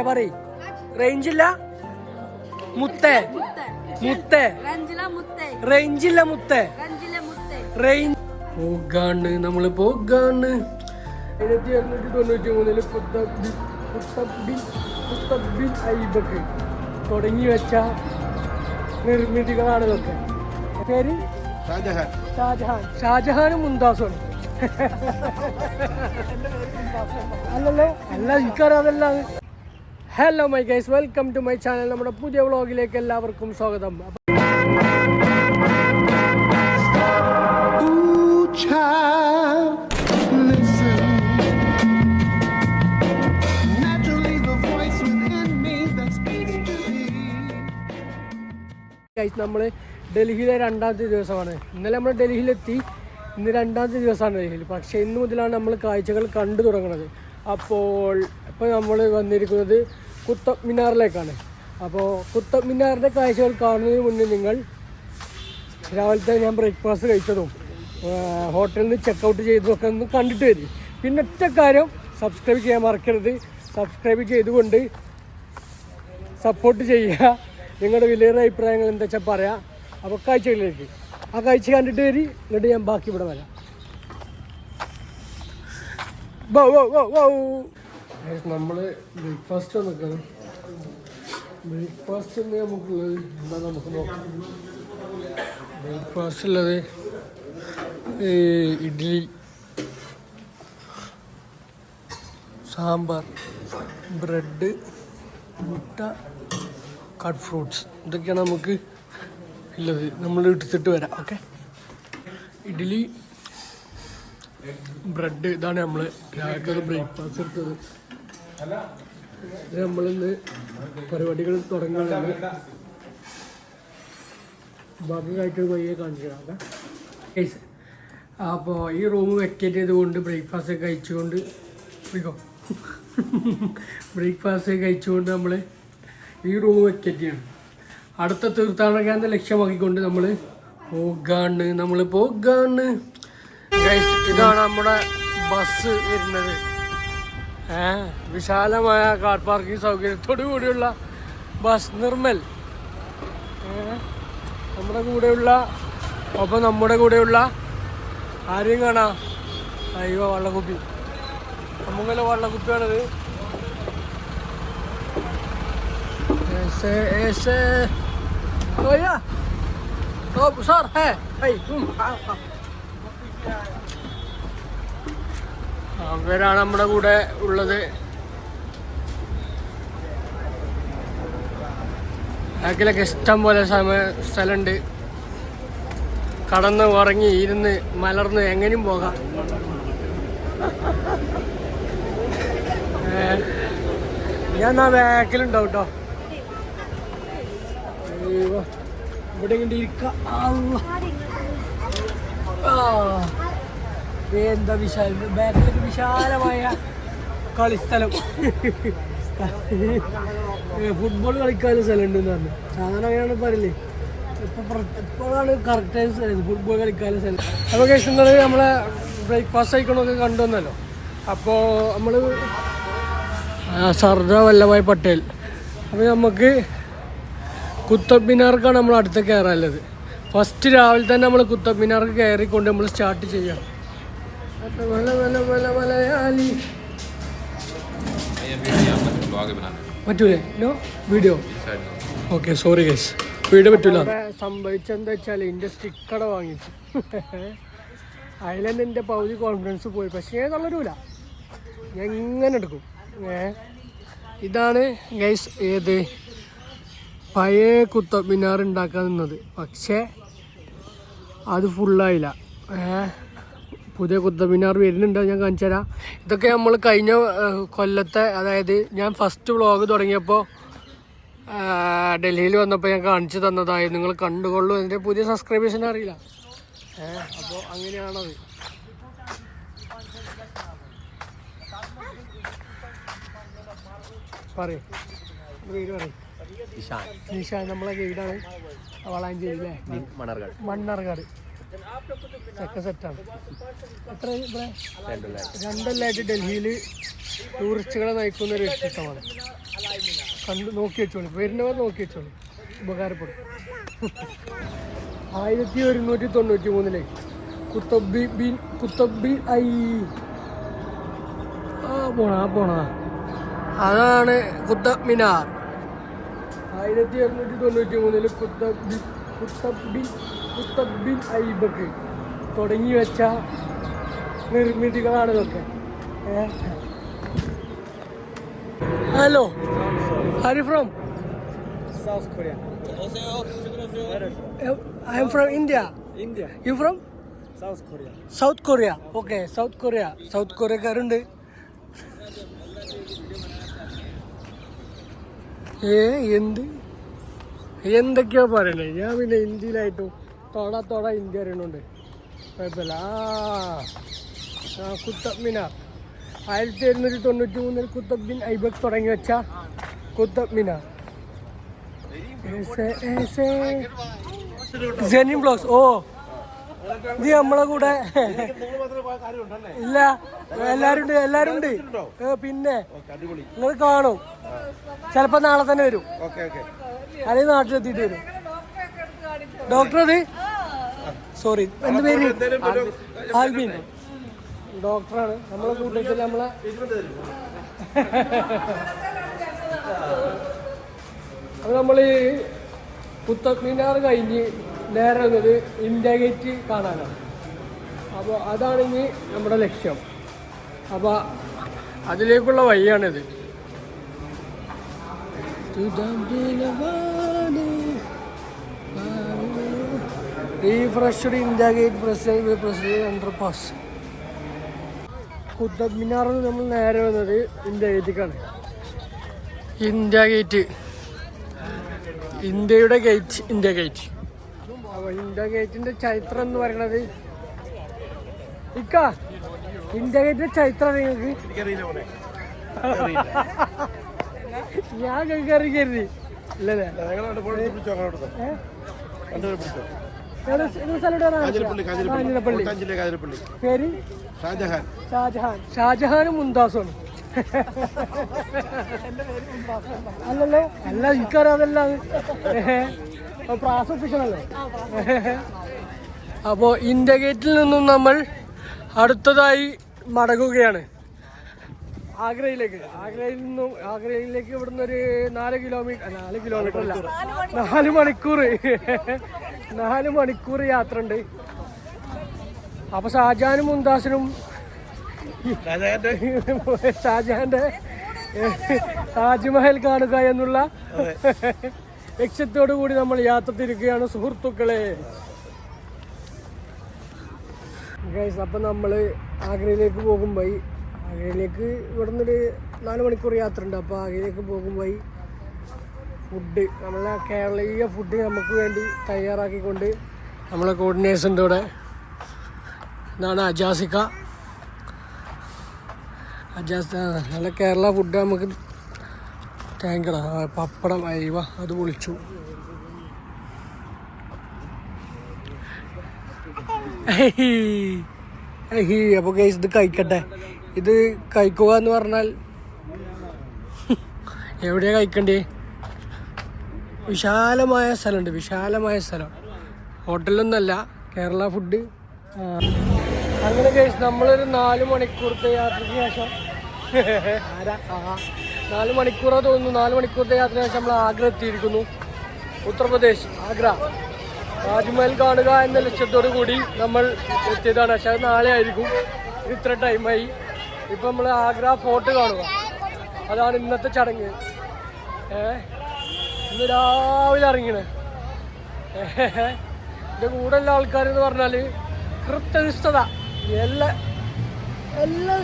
പറയ് റേഞ്ചില്ല മുത്തേ മുത്തേ റേഞ്ചില്ല മുത്തേ റേഞ്ച് പോകാണ് നമ്മള് പോകാണ് 1793 കുത്തബ്ബിൻ ഐബക്ക് തുടങ്ങി വെച്ച നിർമ്മിതികളാണ് ഇതൊക്കെ. പേര് ഷാജഹാനും മുംതാസും അല്ലല്ലോ അല്ല എനിക്കറിയാതല്ല. Hello my guys, welcome to my channel. നമ്മുടെ പുതിയ വ്ളോഗിലേക്ക് എല്ലാവർക്കും സ്വാഗതം. നമ്മൾ ഡൽഹിയിലെ 2ാമത്തെ ദിവസമാണ്. ഇന്നലെ നമ്മൾ ഡൽഹിയിലെത്തി, ഇന്ന് 2ാമത്തെ ദിവസമാണ് ഡൽഹിയിൽ. പക്ഷേ ഇന്ന് മുതലാണ് നമ്മൾ കാഴ്ചകൾ കണ്ടു തുടങ്ങുന്നത്. ഇപ്പോൾ നമ്മൾ വന്നിരിക്കുന്നത് കുത്തബ് മിനാറിലേക്കാണ്. അപ്പോൾ കുത്തബ് മിനാറിൻ്റെ കാഴ്ചകൾ കാണുന്നതിന് മുന്നേ നിങ്ങൾ രാവിലത്തെ ഞാൻ ബ്രേക്ക്ഫാസ്റ്റ് കഴിച്ചതും ഹോട്ടലിൽ നിന്ന് ചെക്കൗട്ട് ചെയ്തതൊക്കെ ഒന്ന് കണ്ടിട്ട് വരും. പിന്നെ ഒറ്റ കാര്യം, സബ്സ്ക്രൈബ് ചെയ്യാൻ മറക്കരുത്. സബ്സ്ക്രൈബ് ചെയ്തുകൊണ്ട് സപ്പോർട്ട് ചെയ്യുക. നിങ്ങളുടെ വിലയേറിയ അഭിപ്രായങ്ങൾ എന്താ വെച്ചാൽ പറയാം. അപ്പോൾ കാഴ്ചകളിലേക്ക്, ആ കാഴ്ച കണ്ടിട്ട് വരി, എന്നിട്ട് ഞാൻ ബാക്കി ഇവിടെ വരാം. നമ്മൾ ബ്രേക്ക്ഫാസ്റ്റ് വന്നിട്ടാണ്. ബ്രേക്ക്ഫാസ്റ്റ് നമുക്കുള്ളത് എന്താ നമുക്ക് നോക്കാം. ബ്രേക്ക്ഫാസ്റ്റ് ഉള്ളത് ഇഡ്ഡലി, സാമ്പാർ, ബ്രെഡ്, മുട്ട, കട്ട് ഫ്രൂട്ട്സ്, ഇതൊക്കെയാണ് നമുക്ക് ഉള്ളത്. നമ്മൾ എടുത്തിട്ട് വരാം. ഓക്കെ, ഇഡ്ഡലി, ബ്രെഡ്, ഇതാണ് നമ്മൾ രാവിലത്തെ ബ്രേക്ക്ഫാസ്റ്റ് എടുത്തത്. ഇത് നമ്മളിന്ന് പരിപാടികൾ തുടങ്ങുകയാണ്. ബാക്കി കഴിച്ചത് പയ്യെ കാണിക്കണം. ഓക്കെ, അപ്പോൾ ഈ റൂം വെക്കേറ്റ് ചെയ്തുകൊണ്ട് ബ്രേക്ക്ഫാസ്റ്റ് കഴിച്ചുകൊണ്ട് നമ്മൾ ഈ റൂം വെക്കേറ്റ് ചെയ്യണം. അടുത്ത തീർത്ഥാടന കേന്ദ്രം ലക്ഷ്യമാക്കിക്കൊണ്ട് നമ്മൾ പോകാണ്. ഇതാണ് നമ്മുടെ ബസ് വരുന്നത്. വിശാലമായ കാർ പാർക്കിംഗ് സൗകര്യത്തോടു കൂടിയുള്ള ബസ് നിർമ്മൽ. നമ്മുടെ കൂടെയുള്ള ആരെയും കാണാം. അയ്യോ, വള്ളക്കുപ്പി, നമുക്കല്ല വള്ളക്കുപ്പിയാണത്. അവരാണ് നമ്മുടെ കൂടെ ഉള്ളത്. ബാക്കിലൊക്കെ ഇഷ്ടം പോലെ സ്ഥലമുണ്ട്. കടന്ന് ഉറങ്ങി ഇരുന്ന് മലർന്ന് എങ്ങനെയും പോകാം. ഞാൻ ബാക്കിലുണ്ടാവും കേട്ടോ. ഇവിടെ ഇങ്ങനെ ഇരിക്കാം. എന്താ ബാക്കിലൊക്കെ വിശാലമായ കളിസ്ഥലം. ഫുട്ബോൾ കളിക്കാനുള്ള സ്ഥലം ഉണ്ടെന്ന് പറഞ്ഞു. സാധാരണ അങ്ങനെയാണ് പറയില്ലേ. ഇപ്പോഴാണ് കറക്റ്റ് ഫുട്ബോൾ കളിക്കാനുള്ള സ്ഥലം. അപ്പോൾ നിങ്ങൾ നമ്മളെ ബ്രേക്ക്ഫാസ്റ്റ് കഴിക്കണമൊക്കെ കണ്ടുവന്നല്ലോ. അപ്പോൾ നമ്മൾ സർദാർ വല്ലഭായ് പട്ടേൽ. അപ്പോൾ നമുക്ക് കുത്തബ് മിനാർക്കാണ് നമ്മൾ അടുത്ത് കയറാനുള്ളത്. ഫസ്റ്റ് രാവിലെ തന്നെ നമ്മൾ കുത്തബ് മിനാർക്ക് കയറിക്കൊണ്ട് നമ്മൾ സ്റ്റാർട്ട് ചെയ്യണം. പറ്റൂലേ? No video. Okay, sorry guys, video പറ്റൂല. സംഭവിച്ചെന്താ വെച്ചാൽ എൻ്റെ സ്റ്റിക്കട വാങ്ങിച്ചു. അതിലെന്നെ എൻ്റെ പകുതി കോൺഫിഡൻസ് പോയി. പക്ഷേ തള്ളൂല, ഞാൻ എങ്ങനെ എടുക്കും. ഇതാണ് ഗൈസ് ഏത് പഴയ കുത്തബ് മിനാർ ഉണ്ടാക്കാൻ നിന്നത്. പക്ഷേ അത് ഫുള്ളായില്ല. പുതിയ കുത്തബ് മിനാർ വരുന്നുണ്ട്, ഞാൻ കാണിച്ചു തരാം. ഇതൊക്കെ നമ്മൾ കഴിഞ്ഞ കൊല്ലത്തെ, അതായത് ഞാൻ ഫസ്റ്റ് വ്ളോഗ് തുടങ്ങിയപ്പോൾ ഡൽഹിയിൽ വന്നപ്പോൾ ഞാൻ കാണിച്ചു തന്നതായി. നിങ്ങൾ കണ്ടുകൊള്ളൂ. എൻ്റെ പുതിയ സബ്സ്ക്രൈബേഴ്സിനെ അറിയില്ല. അപ്പോൾ അങ്ങനെയാണത്. പറയും പേര് പറയും. നിഷാൻ നമ്മളെ ഗൈഡാണ്. വളാഞ്ചേരി അല്ലേ? മണ്ണാർക്കാട്. ചക്ക സെറ്റാണ്. എത്ര 2 ഡൽഹിയിൽ ടൂറിസ്റ്റുകളെ നയിക്കുന്ന ഒരു വ്യക്തിത്വമാണ്. കണ്ടു നോക്കി വെച്ചോളി, വരുന്നവർ നോക്കി വെച്ചോളി, ഉപകാരപ്പെടും. 1193 കുത്തബ്ബി ഐ പോണ അതാണ് കുത്തബ് മിനാർ. 1293 കുത്തബ്ബിൻ ഐബക്ക് തുടങ്ങി വെച്ച നിർമ്മിതികളാണ് ഇതൊക്കെ. Hello, are you from? South Korea. I am from India. India. You from? South Korea. South Korea. Okay, South Korea. South Koreക്കാരുണ്ട്. എന്തൊക്കെയാ പറയണേ? ഞാൻ പിന്നെ ഹിന്ദിയിലായിട്ടും തൊട ഹിന്ദി അറിയണുണ്ട്, കുഴപ്പമില്ല. കുത്തബ് മിനാർ 1293 കുത്തബ് ബിൻ ഐബക്ക് തുടങ്ങി വെച്ച കുത്തബ് മിനാർ. ജെനിം ബ്ലോഗ്സ്. ഓ, ഇത് നമ്മളെ കൂടെ ഇല്ല, എല്ലാരും ഉണ്ട്. പിന്നെ നിങ്ങൾ കാണും, ചിലപ്പോ നാളെ തന്നെ വരും, അല്ലെങ്കിൽ നാട്ടിലെത്തിയിട്ട് വരും. ഡോക്ടർ അത് സോറി, എന്ത് പേര്? ആൽബിൻ. ഡോക്ടറാണ് നമ്മളെ കൂട്ടത്തിൽ. നമ്മളെ അത് നമ്മൾ കുത്തബ് മിനാർ കഴിഞ്ഞ് നേരെ വന്നത് ഇന്ത്യ ഗേറ്റ് കാണാനാണ്. അപ്പോൾ അതാണ് ഇനി നമ്മുടെ ലക്ഷ്യം. അപ്പോൾ അതിലേക്കുള്ള വഴിയാണിത്. Refreshed India gate president underpass. Qutub മിനാറിൽ നമ്മൾ നേരെ വന്നത് ഇന്ത്യ ഗേറ്റിലേക്കാണ്. ഇന്ത്യ ഗേറ്റ്, ഇന്ത്യയുടെ ഗേറ്റ്, ഇന്ത്യ ഗേറ്റ്. അപ്പോൾ ഇന്ത്യ ഗേറ്റിന്റെ ചരിത്രം എന്ന് പറയുന്നത്, ഇന്ത്യ ഗേറ്റിന്റെ ചരിത്രം നിങ്ങൾക്ക് ഞാൻ കരുതി ഇല്ലല്ലേ? പേര് ഷാജഹാനും മുംതാസുമാണ്. അല്ലല്ലേ? അല്ല, എനിക്കറിയാതല്ല, പ്രാസ് ഒഫീഷ്യലല്ലേ. അപ്പോൾ ഇന്ത്യ ഗേറ്റിൽ നിന്നും നമ്മൾ അടുത്തതായി മടങ്ങുകയാണ് ആഗ്രയിലേക്ക്. ആഗ്രയിലേക്ക് ഇവിടുന്ന് ഒരു 4 കിലോമീറ്റർ അല്ല, 4 മണിക്കൂർ യാത്ര ഉണ്ട്. അപ്പൊ ഷാജഹാനും മുംതാസിനും ഷാജഹാന്റെ താജ്മഹൽ കാണുക എന്നുള്ള ലക്ഷ്യത്തോടു കൂടി നമ്മൾ യാത്ര തിരിക്കുകയാണ് സുഹൃത്തുക്കളെ. അപ്പം നമ്മൾ ആഗ്രയിലേക്ക് പോകുമ്പോൾ, ആഗ്രയിലേക്ക് ഇവിടുന്നൊരു 4 മണിക്കൂർ യാത്ര ഉണ്ട്. അപ്പോൾ ആഗ്രയിലേക്ക് പോകുമ്പോൾ ഫുഡ്, നമ്മളെ കേരളീയ ഫുഡ് നമുക്ക് വേണ്ടി തയ്യാറാക്കിക്കൊണ്ട് നമ്മളെ കോർഡിനേഴ്സിൻ്റെ കൂടെ ഇതാണ് അജാസിക്ക. നല്ല കേരള ഫുഡ് നമുക്ക് ടാങ്കറ പപ്പടം അയവ അത് പൊളിച്ചു. അപ്പോൾ ഗൈസ് ഇത് കഴിക്കട്ടെ. ഇത് കഴിക്കുക എന്ന് പറഞ്ഞാൽ എവിടെയാ കഴിക്കണ്ടേ? വിശാലമായ സ്ഥലം, ഹോട്ടലൊന്നല്ല, കേരള ഫുഡ്. അങ്ങനെ ഗൈസ് നമ്മളൊരു 4 മണിക്കൂറത്തെ യാത്രയ്ക്ക് ശേഷം 4 മണിക്കൂറോ തോന്നുന്നു, 4 മണിക്കൂറത്തെ യാത്രയ്ക്ക് ശേഷം നമ്മൾ ആഗ്ര എത്തിയിരിക്കുന്നു. ഉത്തർപ്രദേശ്, ആഗ്ര. താജ്മഹൽ കാണുക എന്ന ലക്ഷ്യത്തോടു കൂടി നമ്മൾ എത്തിയതാണ്. പക്ഷെ അത് നാളെ ആയിരിക്കും. ഇത്ര ടൈമായി. ഇപ്പം നമ്മൾ ആഗ്ര ഫോർട്ട് കാണുക, അതാണ് ഇന്നത്തെ ചടങ്ങ്. ഇന്ന് രാവിലെ ഇറങ്ങിയത്. എൻ്റെ കൂടെ ഉള്ള ആൾക്കാരെന്ന് പറഞ്ഞാൽ കൃത്യനിഷ്ഠത, എല്ലാം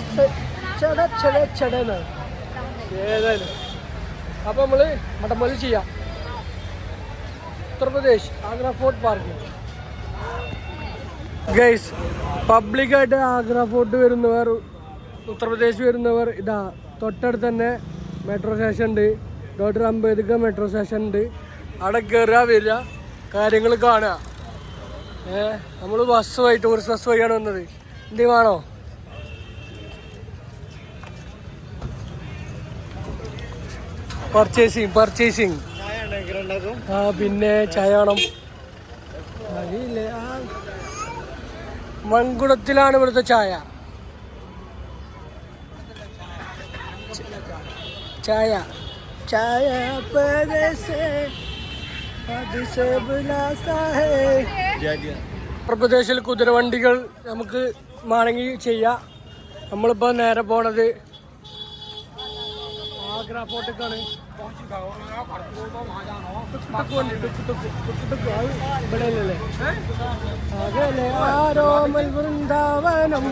ചെടന്നാണ് ഏതായാലും. അപ്പം നമ്മൾ മടമല്ലി ചെയ്യാം. Uttar Pradesh Agra fort parking. Guys, പബ്ലിക്കായിട്ട് ആഗ്ര ഫോർട്ട് വരുന്നവർ, ഉത്തർപ്രദേശ് വരുന്നവർ, ഇതാ തൊട്ടടുത്ത് തന്നെ മെട്രോ സ്റ്റേഷൻ ഉണ്ട്. ഡോക്ടർ അംബേദ്കർ മെട്രോ സ്റ്റേഷൻ ഉണ്ട്. അവിടെ കയറുക, വരിക, കാര്യങ്ങൾ കാണുക. നമ്മള് ബസ് പോയി ടൂറിസ്റ്റ് ബസ് വഴിയാണ് വന്നത്. എന്തെങ്കിലും വേണോ? പർച്ചേസിങ് ആ പിന്നെ ചായ വേണം. മൺകുടത്തിലാണ് ഇവിടുത്തെ ചായ. ചായ ചായ ഉത്തർപ്രദേശിൽ കുതിരവണ്ടികൾ നമുക്ക് വേണമെങ്കിൽ ചെയ്യാം. നമ്മളിപ്പോൾ നേരെ പോണത് ആഗ്ര ഫോർട്ടിക്കാണ്. ഇവിടെ ആരോമൽ വൃന്ദാവനം.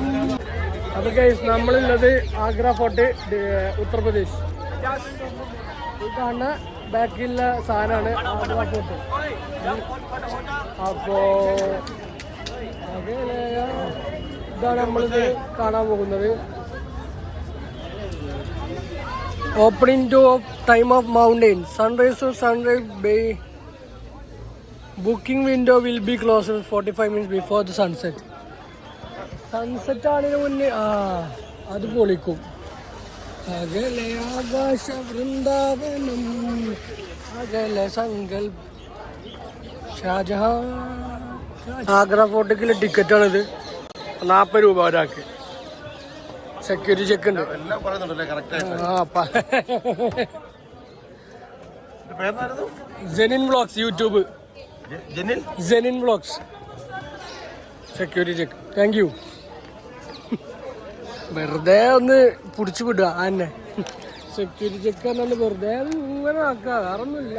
അത് ഗൈസ് നമ്മളുള്ളത് ആഗ്ര ഫോർട്ട്, ഉത്തർപ്രദേശ്. ഇതാണ് ബാക്കിലുള്ള സാധനമാണ് ആഗ്ര ഫോർട്ട്. അപ്പോ ഇതാണ് നമ്മളിത് കാണാൻ പോകുന്നത്. Opening to time of mountain, sunrise to sunrise bay. Booking window will be closed 45 minutes before the sunset. Sunset ആണിന് മുന്നേ അത് പൊളിക്കും. അകലെ ആകാശ വൃന്ദാവനം അകലെ സങ്കൽപ് ഷാജഹാൻ. ആഗ്ര ഫോർട്ടിക്കുള്ള ടിക്കറ്റാണിത്. 40 രൂപ ഒരാൾക്ക്. സെക്യൂരിറ്റി ചെക്ക് ഉണ്ട്. Jenin vlogs, YouTube Jenin vlogs. Security check. Thank you. വെറുതെ ഒന്ന് പിടിച്ചു വിടുക തന്നെ. സെക്യൂരിറ്റി ചെക്ക് പറഞ്ഞാൽ വെറുതെ ഇങ്ങനെ ആക്കുക, വേറെ ഒന്നുമില്ല.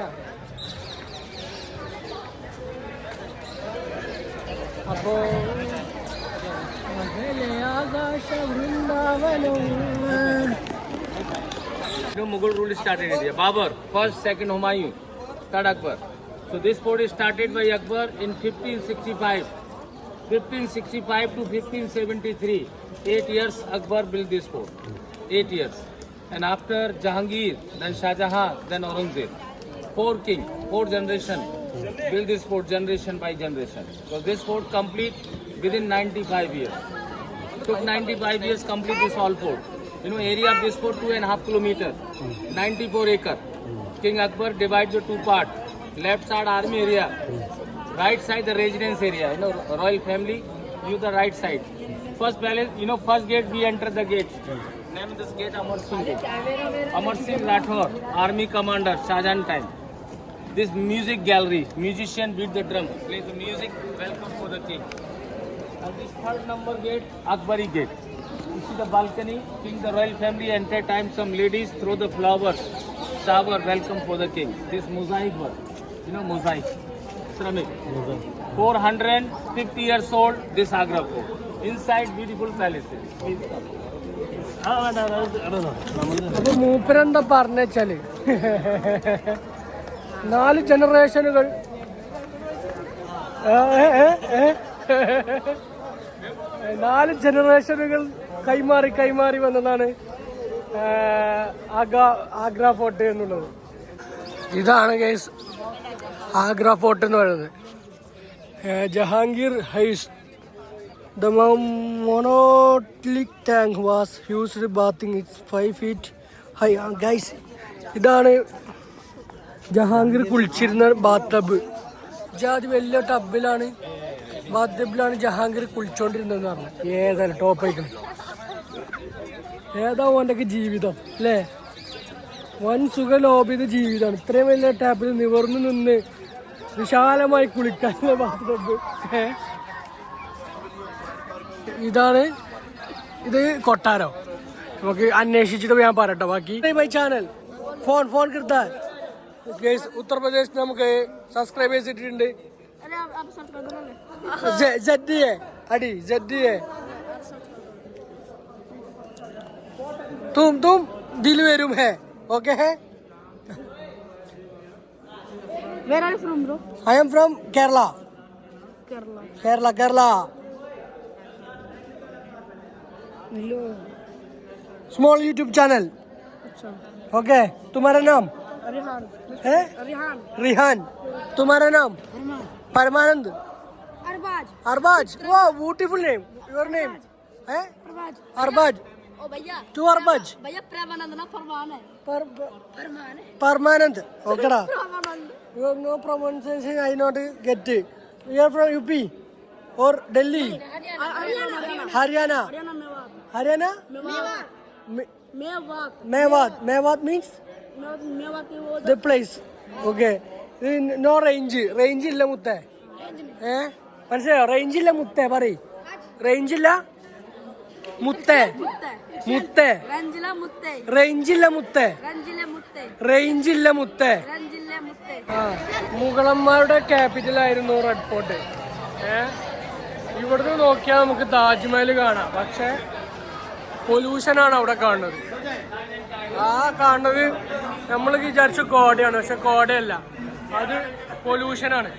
അപ്പോ Mughal rule started in India. Babur, first, second Humayun, third Akbar. So this fort is started by Akbar in 1565. 1565 to 1573. 8 years Akbar built this fort. 8 years. And after Jahangir, then Shah Jahan, then Aurangzeb. 4 kings, 4 generation built this fort generation by generation. So this fort complete within 95 years. Took 95 years complete this all fort. You know, area of this fort 2.5 kilometer, 94 acre. King Akbar divides the 2 part. Left side army area, right side the residence area. You know, royal family use the right side. First palace, you know, first gate we enter the gate. Name this gate Amar Singh Gate. Amar Singh Rathore, army commander, Shahjahan time. This music gallery, musician beat the drum, play the music, welcome for the king. And this third number gate, Akbari gate. You see the balcony, king, the royal family enter time, some ladies throw the flowers, shower, welcome for the king. This mosaic work, you know, mosaic, ceramic. 450 years old, this Agra fort. Inside beautiful palaces. അപ്പൊ മൂപ്പരെന്താ പറഞ്ഞാല് 4 ജനറേഷനുകൾ 4 ജനറേഷനുകൾ കൈമാറി വന്നതാണ് Agra fort എന്നുള്ളത്. ഇതാണ് guys Agra fort എന്ന് പറയുന്നത്. ജഹാംഗീർ ഹൈസ്. The monolithic tank was used bathing. It's 5 feet high. Guys, ഇതാണ് Jahangir കുളിച്ചിരുന്ന Baat tub. ജാതി വലിയ ടബിലാണ്, ബാത്ത് ടബിലാണ് ജഹാംഗീർ കുളിച്ചോണ്ടിരുന്നതെന്ന് പറഞ്ഞു. ഏതായാലും ടോപ്പ് ആയിക്കണം. ഏതാ ഓൻ്റെ ജീവിതം അല്ലേ? വൻ സുഖ ലോപിത ജീവിതമാണ്. ഇത്രയും വലിയ ടാപ്പിൽ നിവർന്നു നിന്ന് വിശാലമായി കുളിക്കാനുള്ള ബാത്ത് ടബ്. ഇത് കൊട്ടാരോ? നമുക്ക് അന്വേഷിച്ചിട്ട് ഞാൻ പറയട്ടോ ബാക്കി. മൈ ചാനൽ ഫോൺ കിട്ടാ ഉത്തർപ്രദേശ് നമുക്ക് സബ്സ്ക്രൈബേഴ്സ് ഇട്ടിട്ടുണ്ട്. അടി തും ദിൽ വരും ഹേ. ഓക്കെ ഹേ. Where are you from, bro? I am from Kerala. Kerala. Hello. Small YouTube channel. अच्छा. Okay. तुम्हारा नाम? रिहान. है? रिहान. रिहान. तुम्हारा नाम? अरमान. परमानंद. अरे Arbaaz Arbaj. Wow, beautiful name. Your name? Eh? Arbaaz Arbaj. ओ भैया To Arbaj. भैया प्रेमानंद ना फरमान है फरमान है Permanent. Okay da. Premanand You have no pronunciation. I not get it. You are from UP or Delhi? Haryana Haryana. Mewat Haryana? Mewat Me- Mewat Mewat. Mewat means Mewat की वो the place. Okay. No range. Range ഇല്ല മുത്തേ. മനസ്സിലായോ? Range ഇല്ല മുത്തേ പറയ്. റേഞ്ച് ഇല്ല മുത്തേ. മുത്തേ. रंजिला मुत्ते റേഞ്ച് ഇല്ല മുത്തേ. रंजिले मुत्ते റേഞ്ച് ഇല്ല മുത്തേ. रंजिले मुत्ते ആ മുഗളന്മാരുടെ ക്യാപിറ്റൽ ആയിരുന്നു റെഡ് ഫോർട്ട്. ഇവിടുന്ന് നോക്കിയാൽ നമുക്ക് താജ്മഹൽ കാണാം. പക്ഷെ പൊല്യൂഷൻ ആണ് അവിടെ കാണുന്നത്. ആ കാണുന്നത് നമ്മൾ വിചാരിച്ച കോടയാണ്, പക്ഷെ കോടയല്ല, അത് പൊല്യൂഷനാണ്.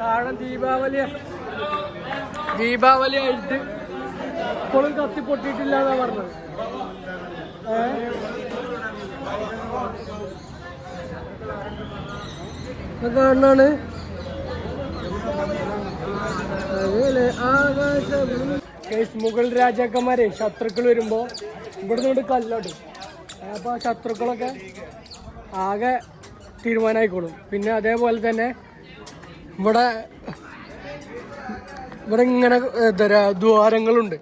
കാരണം ദീപാവലി ആയിട്ട് ഇപ്പോഴും കത്തിപ്പൊട്ടിയിട്ടില്ല എന്നാ പറഞ്ഞത്. കാണാണ് മുഗൾ രാജാക്കന്മാരെ ശത്രുക്കൾ വരുമ്പോ ഇവിടുന്ന് കൊണ്ട് കല്ലോട്ട്. അപ്പൊ ശത്രുക്കളൊക്കെ ആകെ തീരുമാനമായിക്കോളും. പിന്നെ അതേപോലെ തന്നെ ഇവിടെ ഇങ്ങനെ എന്താ പറയുക ദ്വാരങ്ങളുണ്ട്.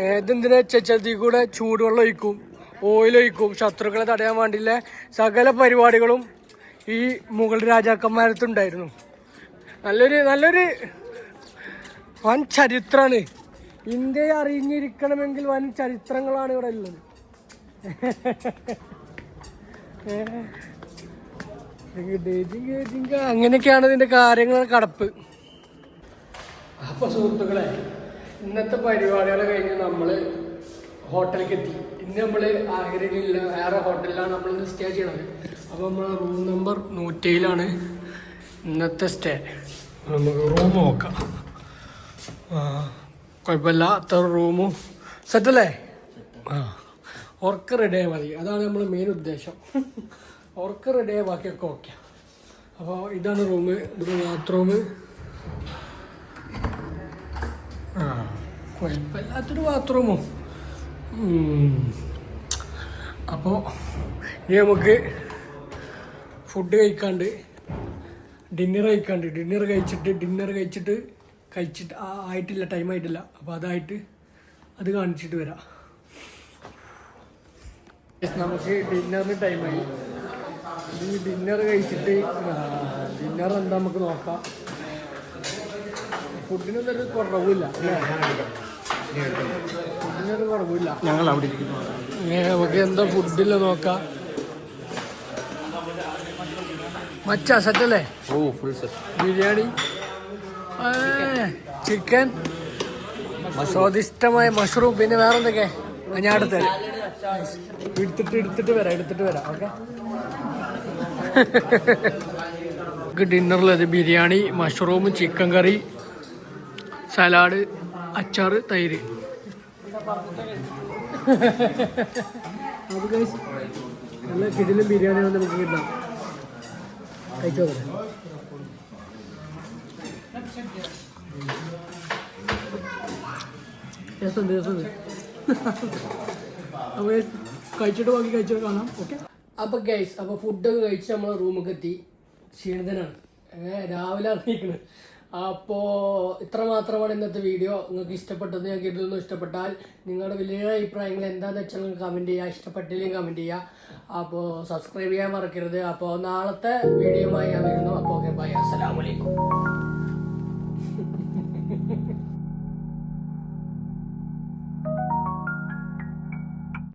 ഏതെന്തിനാ വെച്ചാൽ കൂടെ ചൂടുവെള്ളം ഒഴിക്കും, ഓയിൽ ഒഴിക്കും. ശത്രുക്കളെ തടയാൻ വേണ്ടിയുള്ള സകല പരിപാടികളും ഈ മുഗൾ രാജാക്കന്മാരത്തുണ്ടായിരുന്നു. നല്ലൊരു വൻ ചരിത്രമാണ്. ഇന്ത്യയെ അറിഞ്ഞിരിക്കണമെങ്കിൽ വൻ ചരിത്രങ്ങളാണ് ഇവിടെ ഉള്ളത്. അങ്ങനെയൊക്കെയാണ് ഇതിന്റെ കാര്യങ്ങൾ കടപ്പ്. അപ്പൊ സുഹൃത്തുക്കളെ, ഇന്നത്തെ പരിപാടികൾ കഴിഞ്ഞ് നമ്മള് ഹോട്ടലിലേക്ക് എത്തി. ഇന്ന് നമ്മള് ആഗ്രഹമില്ല, വേറെ ഹോട്ടലിലാണ് നമ്മളിന്ന് സ്റ്റേ ചെയ്യണത്. അപ്പൊ നമ്മളെ റൂം നമ്പർ 107 ഇന്നത്തെ സ്റ്റേ. നമുക്ക് റൂം നോക്കാം. കുഴപ്പമില്ല, അത്ര റൂമും സെറ്റല്ലേ? ഉറക്കം റെഡിയായാൽ മതി, അതാണ് നമ്മൾ മെയിൻ ഉദ്ദേശം. ഉറക്കം റെഡിയായ ബാക്കിയൊക്കെ ഓക്കെ. അപ്പോൾ ഇതാണ് റൂം, ഇത് ബാത്റൂം. കുഴപ്പമില്ലാത്തൊരു ബാത്റൂമും. അപ്പോൾ ഇനി നമുക്ക് ഫുഡ് കഴിക്കാണ്ട് ഡിന്നർ കഴിച്ചിട്ട് ആയിട്ടില്ല, ടൈം ആയിട്ടില്ല. അപ്പോൾ അത് കാണിച്ചിട്ട് വരാം. നമുക്ക് ഡിന്നറിന് ടൈമായി. ഈ ഡിന്നർ കഴിച്ചിട്ട് ഡിന്നർ എന്താ നമുക്ക് നോക്കാം. ഫുഡിനൊന്നൊരു കുറവില്ല അല്ലേ? ഫുഡിനൊരു കുറവില്ല. ഞങ്ങൾ അവിടെ ഇരിക്കുന്നു. നമുക്ക് എന്താ ഫുഡില്ല നോക്കാം. മച്ചാ സെറ്റല്ലേ? ഓ ഫുൾ സെറ്റ്. ബിരിയാണി, ചിക്കൻ, സ്വാദിഷ്ടമായ മഷ്റൂം, പിന്നെ വേറെ എന്തൊക്കെ ഞാൻ എടുത്തിട്ട് വരാം. ഓക്കെ. ഡിന്നറിലത് ബിരിയാണി, മഷ്റൂം, ചിക്കൻ കറി, സലാഡ്, അച്ചാറ്, തൈര്. അത് നല്ല കിടിലും ബിരിയാണി നമുക്ക് കിട്ടാം. കഴിച്ചോ. രസമുണ്ട്. അപ്പോൾ കഴിച്ചിട്ട് കാണാം. ഓക്കെ. അപ്പോൾ ഗൈസ്, അപ്പോൾ ഫുഡൊക്കെ കഴിച്ച് നമ്മൾ റൂമൊക്കെ എത്തി. ക്ഷീണിതനാണ്, രാവിലെ അറിയിക്കുന്നത്. അപ്പോൾ ഇത്ര മാത്രമാണ് ഇന്നത്തെ വീഡിയോ. നിങ്ങൾക്ക് ഇഷ്ടപ്പെട്ടത് ഞാൻ കരുതുന്നു. ഇഷ്ടപ്പെട്ടാൽ നിങ്ങളുടെ വലിയ അഭിപ്രായങ്ങൾ എന്താണെന്ന് വെച്ചാൽ നിങ്ങൾ കമൻറ്റ് ചെയ്യുക. ഇഷ്ടപ്പെട്ടില്ലെങ്കിൽ കമൻറ്റ് ചെയ്യുക. അപ്പോൾ സബ്സ്ക്രൈബ് ചെയ്യാൻ മറക്കരുത്. അപ്പോൾ നാളത്തെ വീഡിയോയുമായി ഞാൻ വരുന്നു.